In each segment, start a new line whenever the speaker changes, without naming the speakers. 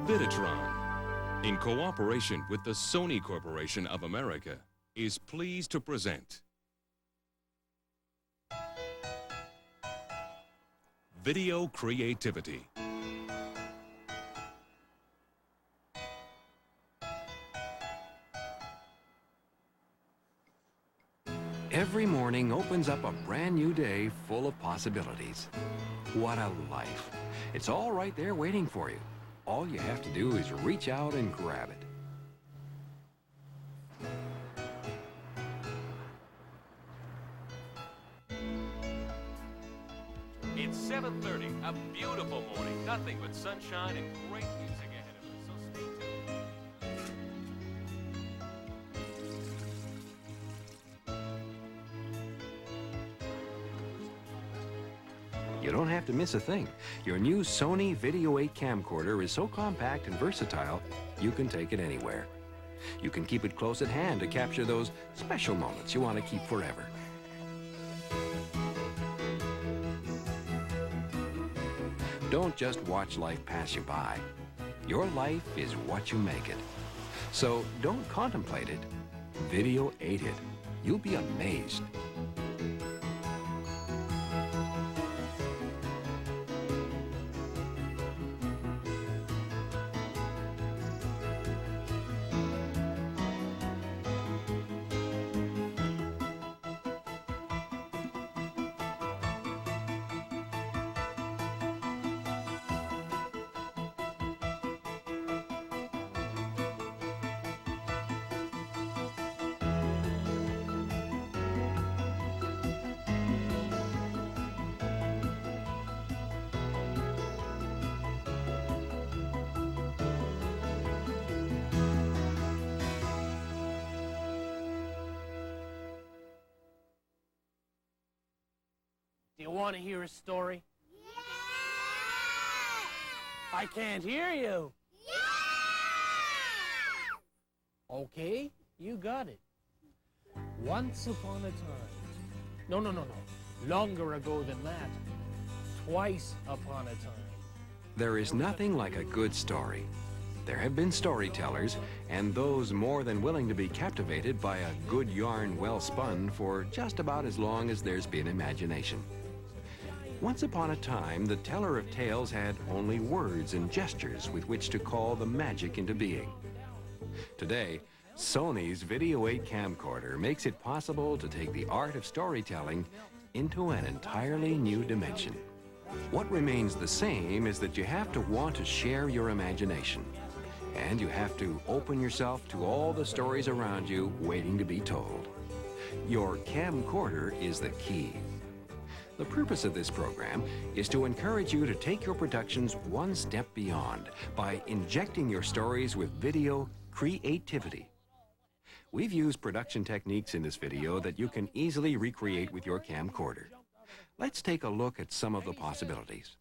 Viditron, in cooperation with the Sony Corporation of America, is pleased to present Video Creativity.
Every morning opens up a brand new day full of possibilities. What a life. It's all right there waiting for you. All you have to do is reach out and grab it.
It's 7:30, a beautiful morning, nothing but sunshine and great music ahead of us, so stay tuned.
You don't have to miss a thing. Your new Sony Video 8 camcorder is so compact and versatile, you can take it anywhere. You can keep it close at hand to capture those special moments you want to keep forever. Don't just watch life pass you by. Your life is what you make it. So don't contemplate it. Video 8 it. You'll be amazed.
Do you want to hear a story?
Yeah!
I can't hear you.
Yeah!
Okay, you got it. Once upon a time. No. Longer ago than that. Twice upon a time.
There is nothing like a good story. There have been storytellers, and those more than willing to be captivated by a good yarn well spun for just about as long as there's been imagination. Once upon a time, the teller of tales had only words and gestures with which to call the magic into being. Today, Sony's Video 8 camcorder makes it possible to take the art of storytelling into an entirely new dimension. What remains the same is that you have to want to share your imagination, and you have to open yourself to all the stories around you waiting to be told. Your camcorder is the key. The purpose of this program is to encourage you to take your productions one step beyond by injecting your stories with video creativity. We've used production techniques in this video that you can easily recreate with your camcorder. Let's take a look at some of the possibilities.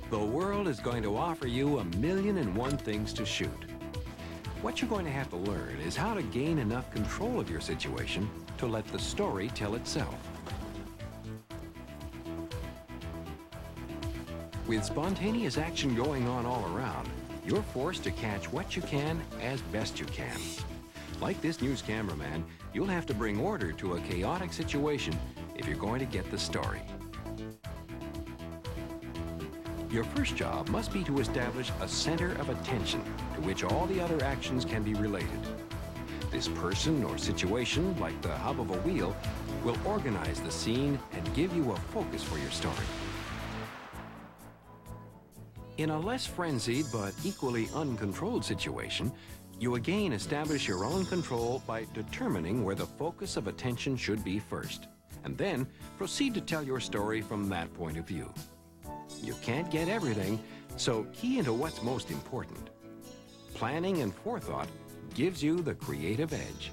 The world is going to offer you 1,000,001 things to shoot. What you're going to have to learn is how to gain enough control of your situation to let the story tell itself. With spontaneous action going on all around, you're forced to catch what you can as best you can. Like this news cameraman, you'll have to bring order to a chaotic situation if you're going to get the story. Your first job must be to establish a center of attention to which all the other actions can be related. This person or situation, like the hub of a wheel, will organize the scene and give you a focus for your story. In a less frenzied but equally uncontrolled situation, you again establish your own control by determining where the focus of attention should be first, and then proceed to tell your story from that point of view. You can't get everything, so key into what's most important. Planning and forethought gives you the creative edge.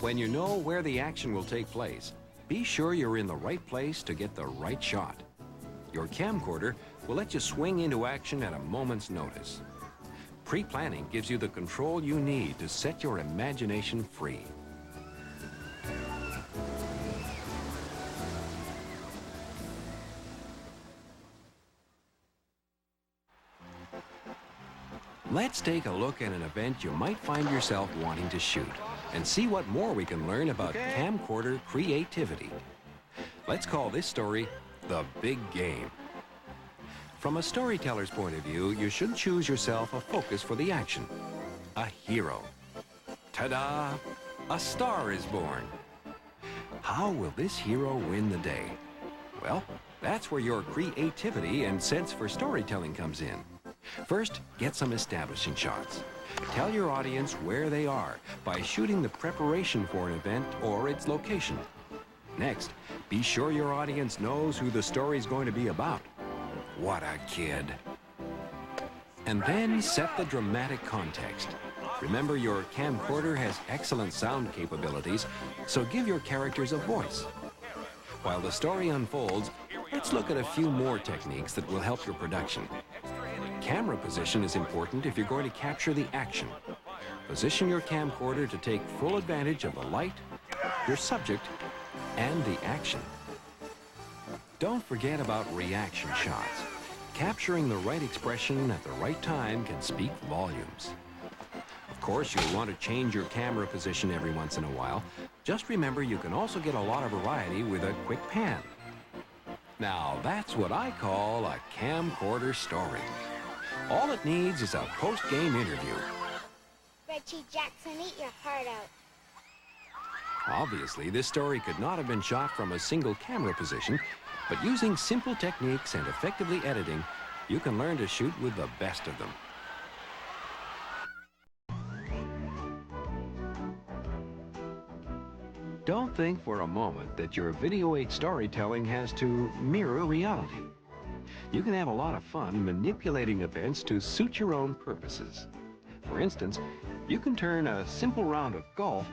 When you know where the action will take place, be sure you're in the right place to get the right shot. Your camcorder will let you swing into action at a moment's notice. Pre-planning gives you the control you need to set your imagination free. Let's take a look at an event you might find yourself wanting to shoot and see what more we can learn about camcorder creativity. Let's call this story The Big Game. From a storyteller's point of view, you should choose yourself a focus for the action. A hero. Ta-da! A star is born. How will this hero win the day? Well, that's where your creativity and sense for storytelling comes in. First, get some establishing shots. Tell your audience where they are by shooting the preparation for an event or its location. Next, be sure your audience knows who the story's going to be about. What a kid. And then set the dramatic context. Remember, your camcorder has excellent sound capabilities, so give your characters a voice. While the story unfolds, let's look at a few more techniques that will help your production. Camera position is important if you're going to capture the action. Position your camcorder to take full advantage of the light, your subject, and the action. Don't forget about reaction shots. Capturing the right expression at the right time can speak volumes. Of course, you'll want to change your camera position every once in a while. Just remember, you can also get a lot of variety with a quick pan. Now, that's what I call a camcorder story. All it needs is a post-game interview.
Reggie Jackson, eat your heart out.
Obviously, this story could not have been shot from a single camera position, but using simple techniques and effectively editing, you can learn to shoot with the best of them. Don't think for a moment that your Video 8 storytelling has to mirror reality. You can have a lot of fun manipulating events to suit your own purposes. For instance, you can turn a simple round of golf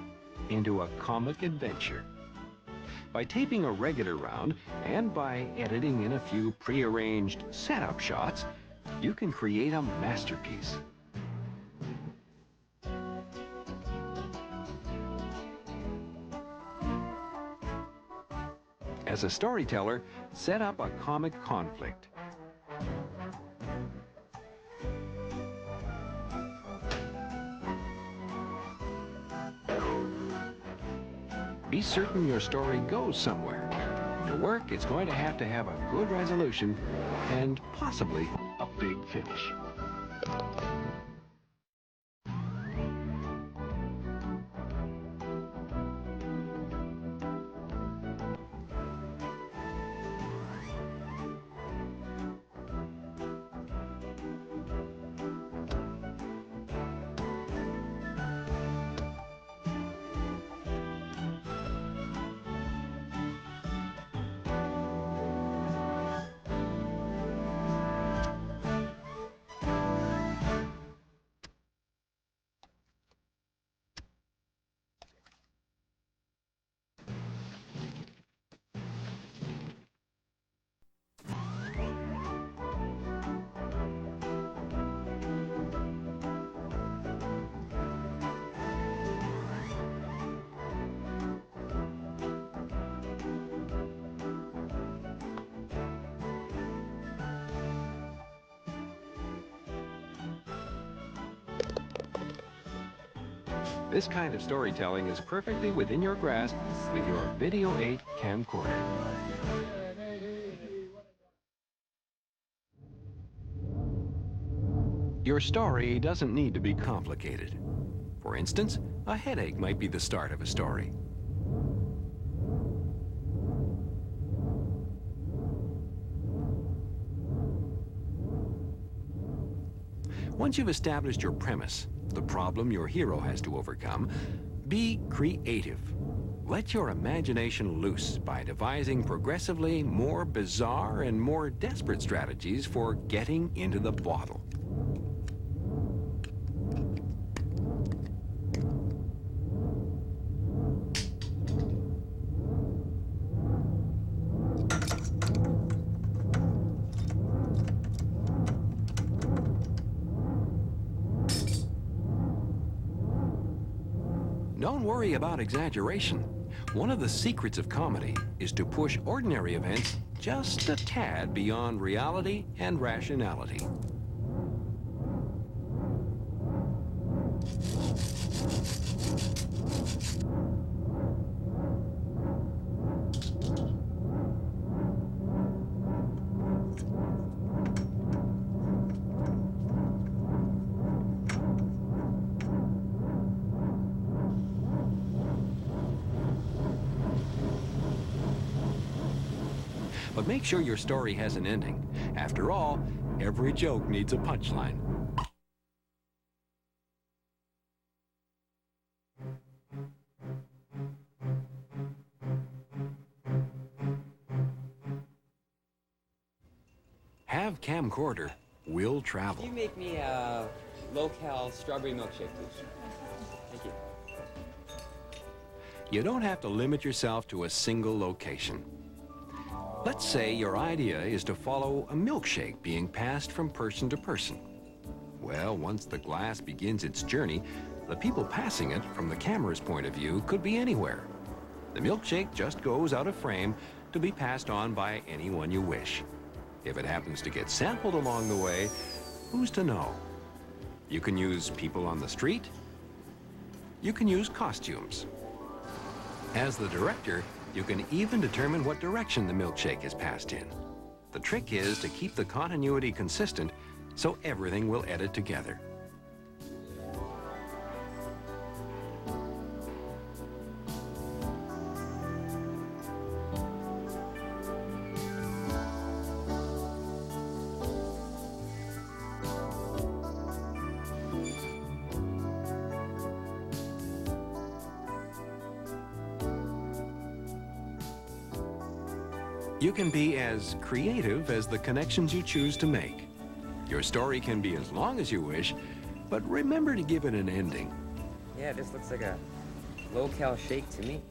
into a comic adventure. By taping a regular round and by editing in a few prearranged setup shots, you can create a masterpiece. As a storyteller, set up a comic conflict. Be certain your story goes somewhere. To work, it's going to have a good resolution and possibly a big finish. This kind of storytelling is perfectly within your grasp with your Video 8 camcorder. Your story doesn't need to be complicated. For instance, a headache might be the start of a story. Once you've established your premise, the problem your hero has to overcome, be creative. Let your imagination loose by devising progressively more bizarre and more desperate strategies for getting into the bottle. Don't worry about exaggeration. One of the secrets of comedy is to push ordinary events just a tad beyond reality and rationality. But make sure your story has an ending. After all, every joke needs a punchline. Have camcorder, will travel.
Can you make me a low-cal strawberry milkshake, please? Thank you.
You don't have to limit yourself to a single location. Let's say your idea is to follow a milkshake being passed from person to person. Well, once the glass begins its journey, the people passing it from the camera's point of view could be anywhere. The milkshake just goes out of frame to be passed on by anyone you wish. If it happens to get sampled along the way, who's to know? You can use people on the street. You can use costumes. As the director, you can even determine what direction the milkshake is passed in. The trick is to keep the continuity consistent so everything will edit together. You can be as creative as the connections you choose to make. Your story can be as long as you wish, but remember to give it an ending.
Yeah, this looks like a low-cal shake to me.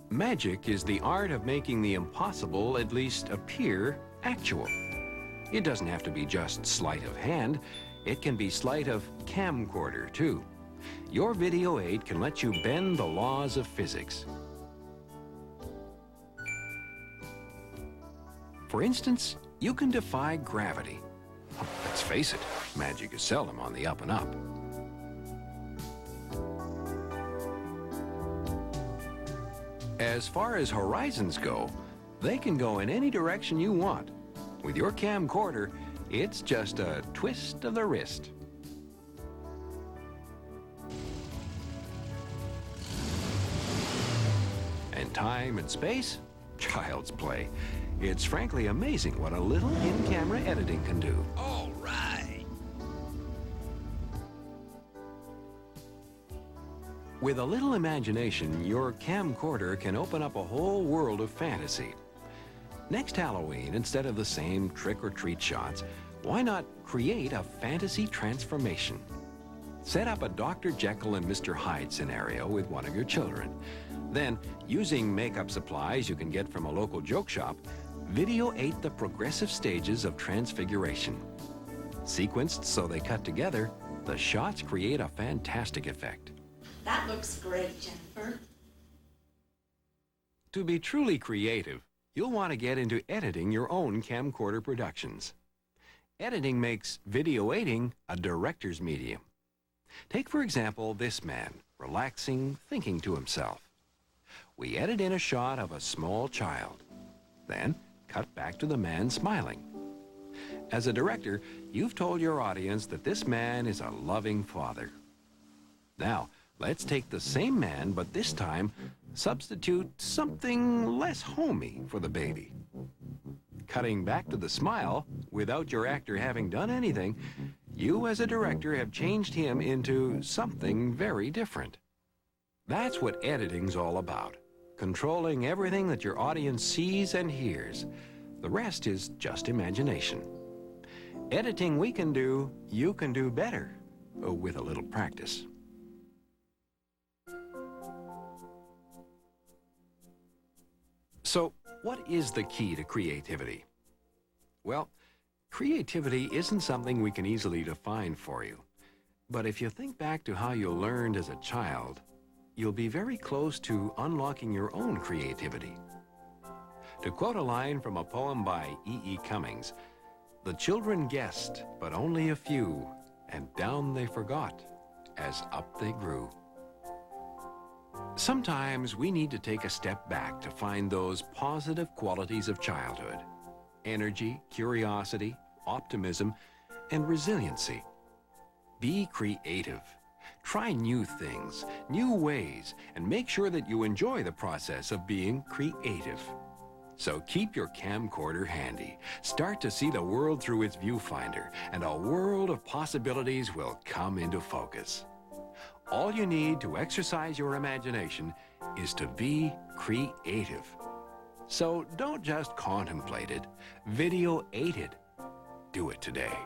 Magic is the art of making the impossible at least appear actual. It doesn't have to be just sleight of hand. It can be sleight of camcorder, too. Your video aid can let you bend the laws of physics. For instance, you can defy gravity. Let's face it, magic is seldom on the up and up. As far as horizons go, they can go in any direction you want. With your camcorder, it's just a twist of the wrist. And time and space? Child's play. It's frankly amazing what a little in-camera editing can do.
All right.
With a little imagination, your camcorder can open up a whole world of fantasy. Next Halloween, instead of the same trick-or-treat shots, why not create a fantasy transformation? Set up a Dr. Jekyll and Mr. Hyde scenario with one of your children. Then, using makeup supplies you can get from a local joke shop, video 8 the progressive stages of transfiguration. Sequenced so they cut together, the shots create a fantastic effect.
That looks great, Jennifer.
To be truly creative, you'll want to get into editing your own camcorder productions. Editing makes video aiding a director's medium. Take, for example, this man, relaxing, thinking to himself. We edit in a shot of a small child. Then, cut back to the man smiling. As a director, you've told your audience that this man is a loving father. Now, let's take the same man, but this time, substitute something less homey for the baby. Cutting back to the smile, without your actor having done anything, you as a director have changed him into something very different. That's what editing's all about. Controlling everything that your audience sees and hears. The rest is just imagination. Editing we can do, you can do better, with a little practice. So, what is the key to creativity? Well, Creativity isn't something we can easily define for you. But if you think back to how you learned as a child, you'll be very close to unlocking your own creativity. To quote a line from a poem by E.E. Cummings, "The children guessed, but only a few, and down they forgot, as up they grew." Sometimes we need to take a step back to find those positive qualities of childhood: energy, curiosity, optimism, and resiliency. Be creative. Try new things, new ways, and make sure that you enjoy the process of being creative. So keep your camcorder handy. Start to see the world through its viewfinder, and a world of possibilities will come into focus. All you need to exercise your imagination is to be creative. So don't just contemplate it, video-ate it. Do it today.